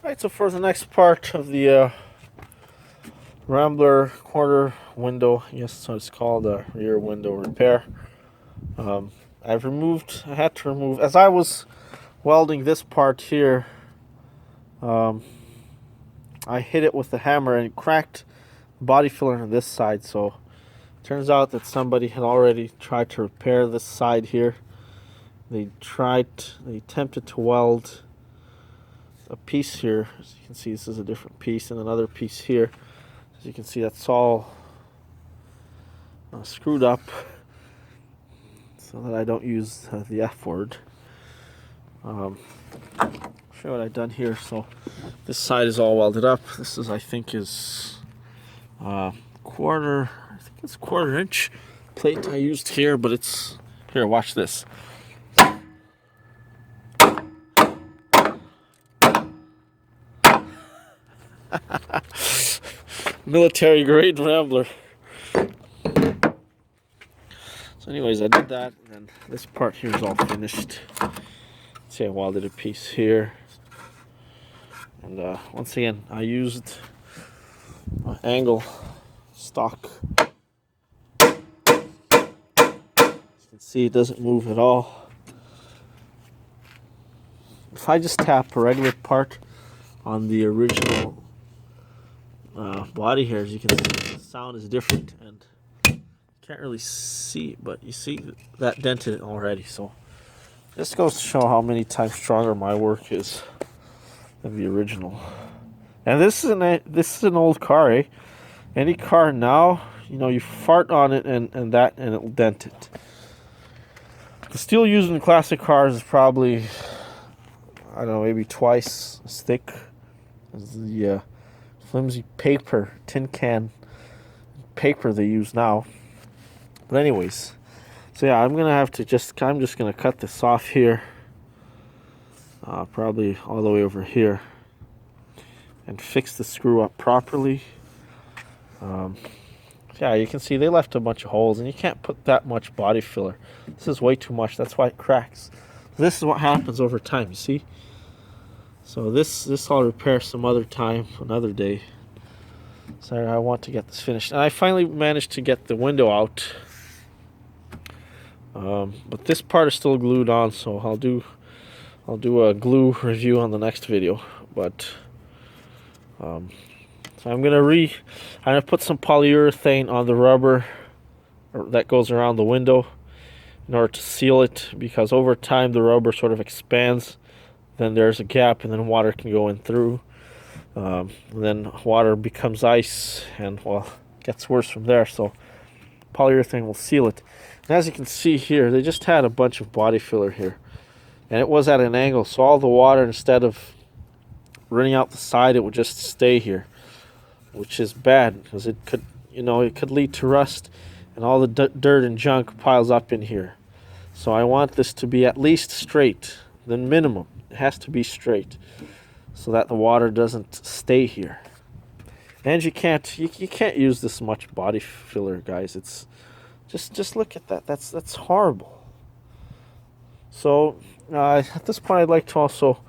Right, so for the next part of the Rambler quarter window, yes, so it's called a rear window repair. I had to remove, as I was welding this part here, um, I hit it with the hammer and it cracked the body filler on this side. So it turns out that somebody had already tried to repair this side here. They attempted to weld a piece here. As you can see, this is a different piece, and another piece here. As you can see, that's all screwed up so that I don't use the F word. Show what I've done here. So this side is all welded up. This is, I think, is quarter. I think it's 1/4 inch plate I used here, but it's here. Watch this. Military grade Rambler. So anyways, I did that, and then this part here is all finished. See, I welded a piece here, and once again, I used angle stock. As you can see, it doesn't move at all. If I just tap a regular part on the original body here, as you can see, the sound is different, and you can't really see it, but you see that dented it already. So this goes to show how many times stronger my work is than the original. And this is an old car, eh? Any car now, you fart on it and it'll dent it. The steel used in classic cars is probably, I don't know, maybe twice as thick as the flimsy paper, tin can paper they use now. But anyways, so yeah, I'm just gonna cut this off here, probably all the way over here, and fix the screw up properly. Yeah, you can see they left a bunch of holes, and you can't put that much body filler. This is way too much. That's why it cracks. This is what happens over time. You see. So this I'll repair some other time, another day. So I want to get this finished, and I finally managed to get the window out. But this part is still glued on, so I'll do a glue review on the next video. But so I'm gonna put some polyurethane on the rubber that goes around the window in order to seal it, because over time the rubber sort of expands. Then there's a gap, and then water can go in through. And then water becomes ice, and well, it gets worse from there. So polyurethane will seal it. And as you can see here, they just had a bunch of body filler here, and it was at an angle, so all the water, instead of running out the side, it would just stay here, which is bad because it could lead to rust, and all the dirt and junk piles up in here. So I want this to be at least straight, then minimum. It has to be straight, so that the water doesn't stay here. And you can't use this much body filler, guys. It's just look at that. That's horrible. So at this point, I'd like to also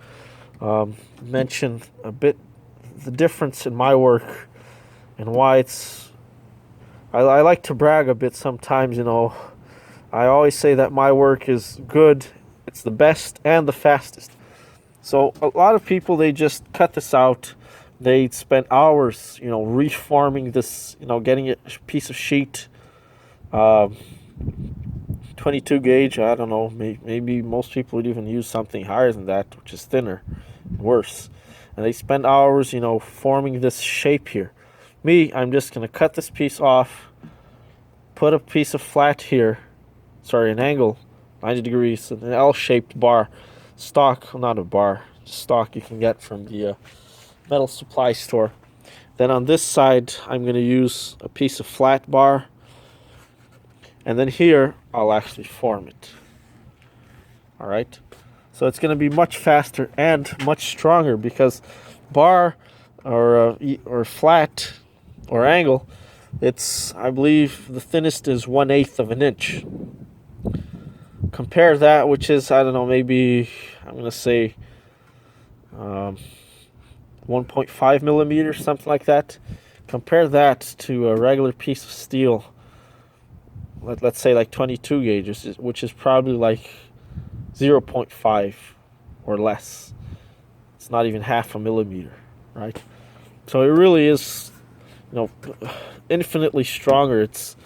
mention a bit the difference in my work and why it's. I like to brag a bit sometimes. I always say that my work is good. It's the best and the fastest. So a lot of people, they just cut this out. They spend hours, reforming this, getting a piece of sheet, 22 gauge. I don't know. Maybe most people would even use something higher than that, which is thinner, worse. And they spend hours, forming this shape here. Me, I'm just gonna cut this piece off, put a piece of flat here, an angle, 90 degrees, an L-shaped bar. Stock, not a bar, stock you can get from the metal supply store. Then on this side, I'm going to use a piece of flat bar, and then here I'll actually form it. All right, so it's going to be much faster and much stronger, because bar or flat or angle, I believe the thinnest is 1/8 of an inch. Compare that, which is, I don't know, maybe I'm going to say 1.5 millimeters, something like that. Compare that to a regular piece of steel, let's say like 22 gauges, which is probably like 0.5 or less. It's not even half a millimeter, right? So it really is, infinitely stronger. It's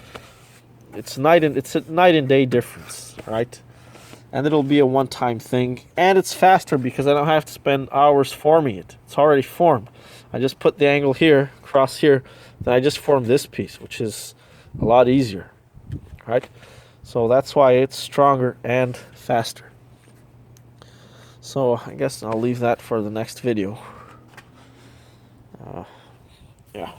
a night and day difference, right? And it'll be a one-time thing, and it's faster because I don't have to spend hours forming it. It's already formed. I just put the angle here, across here, then I just form this piece, which is a lot easier, right? So that's why it's stronger and faster. So I guess I'll leave that for the next video. Yeah.